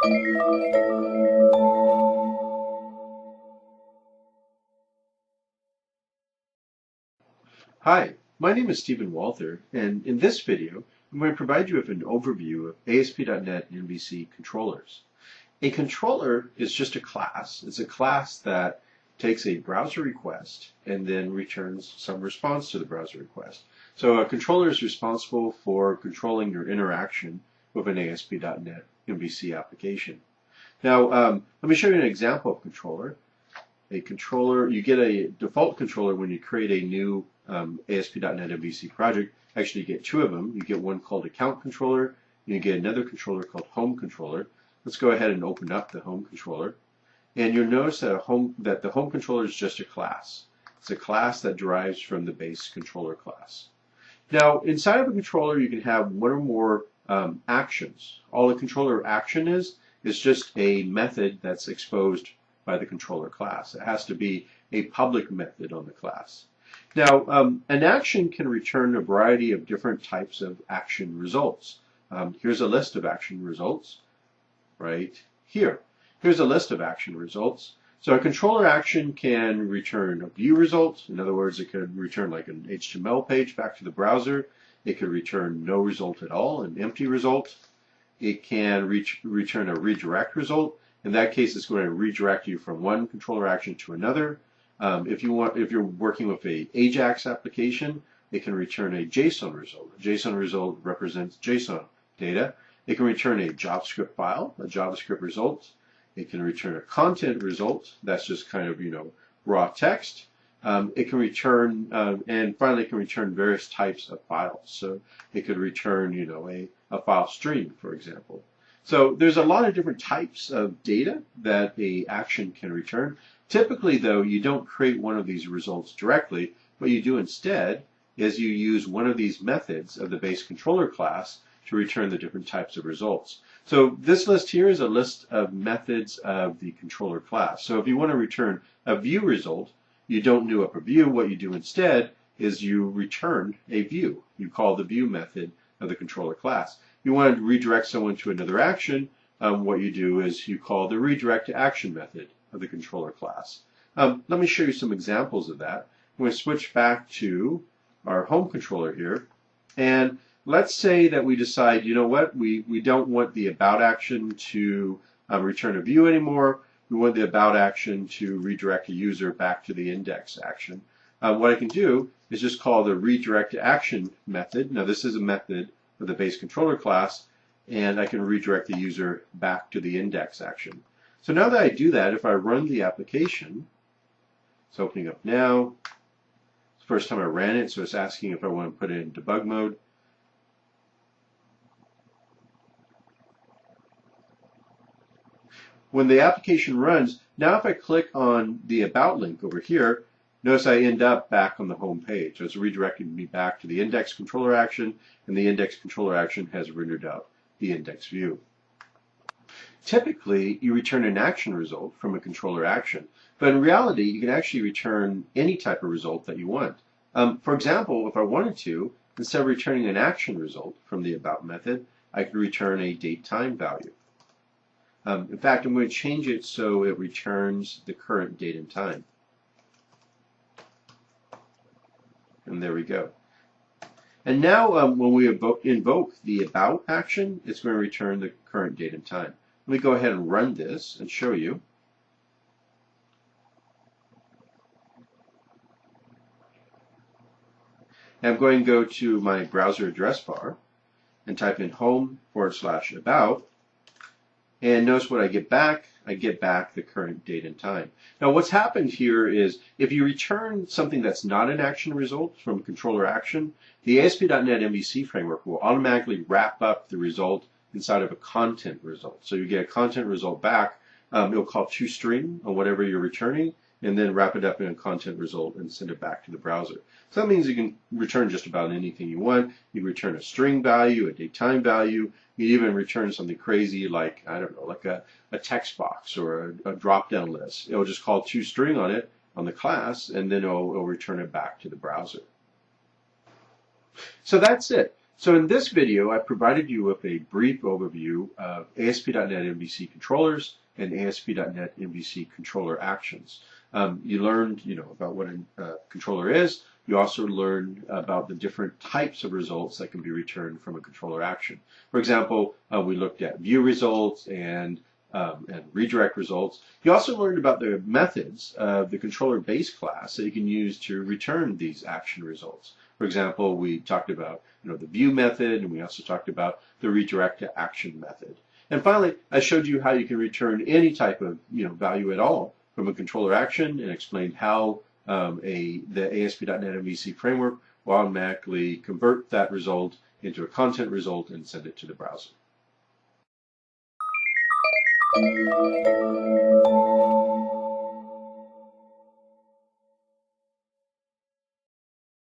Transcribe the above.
Hi, my name is Stephen Walther, and in this video, I'm going to provide you with an overview of ASP.NET MVC controllers. A controller is just a class. It's a class that takes a browser request and then returns some response to the browser request. So a controller is responsible for controlling your interaction with an ASP.NET MVC application. Now, let me show you an example of controller. A controller, you get a default controller when you create a new ASP.NET MVC project. Actually, you get two of them. You get one called account controller, and you get another controller called home controller. Let's go ahead and open up the home controller. And you'll notice that the home controller is just a class. It's a class that derives from the base controller class. Now, inside of a controller, you can have one or more actions. All a controller action is just a method that's exposed by the controller class. It has to be a public method on the class. Now, an action can return a variety of different types of action results. Here's a list of action results right here. Here's a list of action results. So a controller action can return a view result. In other words, it could return like an HTML page back to the browser. It could return no result at all, an empty result. It can return a redirect result. In that case, it's going to redirect you from one controller action to another. If you're working with a AJAX application, it can return a JSON result. A JSON result represents JSON data. It can return a JavaScript file, a JavaScript result. It can return a content result. That's just kind of, raw text. It can return, and finally, it can return various types of files. So it could return, a file stream, for example. So there's a lot of different types of data that a action can return. Typically, though, you don't create one of these results directly. What you do instead is you use one of these methods of the base controller class to return the different types of results. So this list here is a list of methods of the controller class. So if you want to return a view result, you don't new up a view. What you do instead is you return a view. You call the view method of the controller class. You want to redirect someone to another action, what you do is you call the redirect to action method of the controller class. Let me show you some examples of that. I'm going to switch back to our home controller here, and let's say that we decide, you know what, we don't want the about action to return a view anymore. We want the about action to redirect a user back to the index action. What I can do is just call the redirect to action method. Now this is a method of the base controller class, and I can redirect the user back to the index action. So now that I do that, if I run the application, it's opening up now. It's the first time I ran it, so it's asking if I want to put it in debug mode. When the application runs, now if I click on the About link over here, notice I end up back on the home page. So it's redirecting me back to the index controller action, and the index controller action has rendered out the index view. Typically, you return an action result from a controller action, but in reality, you can actually return any type of result that you want. For example, if I wanted to, instead of returning an action result from the About method, I could return a date-time value. In fact, I'm going to change it so it returns the current date and time. And there we go. And now when we invoke the About action, it's going to return the current date and time. Let me go ahead and run this and show you. And I'm going to go to my browser address bar and type in home/about. And notice what I get back. I get back the current date and time. Now what's happened here is if you return something that's not an action result from a controller action, the ASP.NET MVC framework will automatically wrap up the result inside of a content result. So you get a content result back. It'll call toString on whatever you're returning, and then wrap it up in a content result and send it back to the browser. So that means you can return just about anything you want. You can return a string value, a date-time value. You even return something crazy like, I don't know, like a text box or a drop-down list. It'll just call toString on it, on the class, and then it'll return it back to the browser. So that's it. So in this video, I provided you with a brief overview of ASP.NET MVC controllers and ASP.NET MVC controller actions. You learned, about what a controller is. You also learned about the different types of results that can be returned from a controller action. For example, we looked at view results and redirect results. You also learned about the methods of the controller base class that you can use to return these action results. For example, we talked about the view method, and we also talked about the redirect to action method. And finally, I showed you how you can return any type of value at all from a controller action, and explained how the ASP.NET MVC framework will automatically convert that result into a content result and send it to the browser.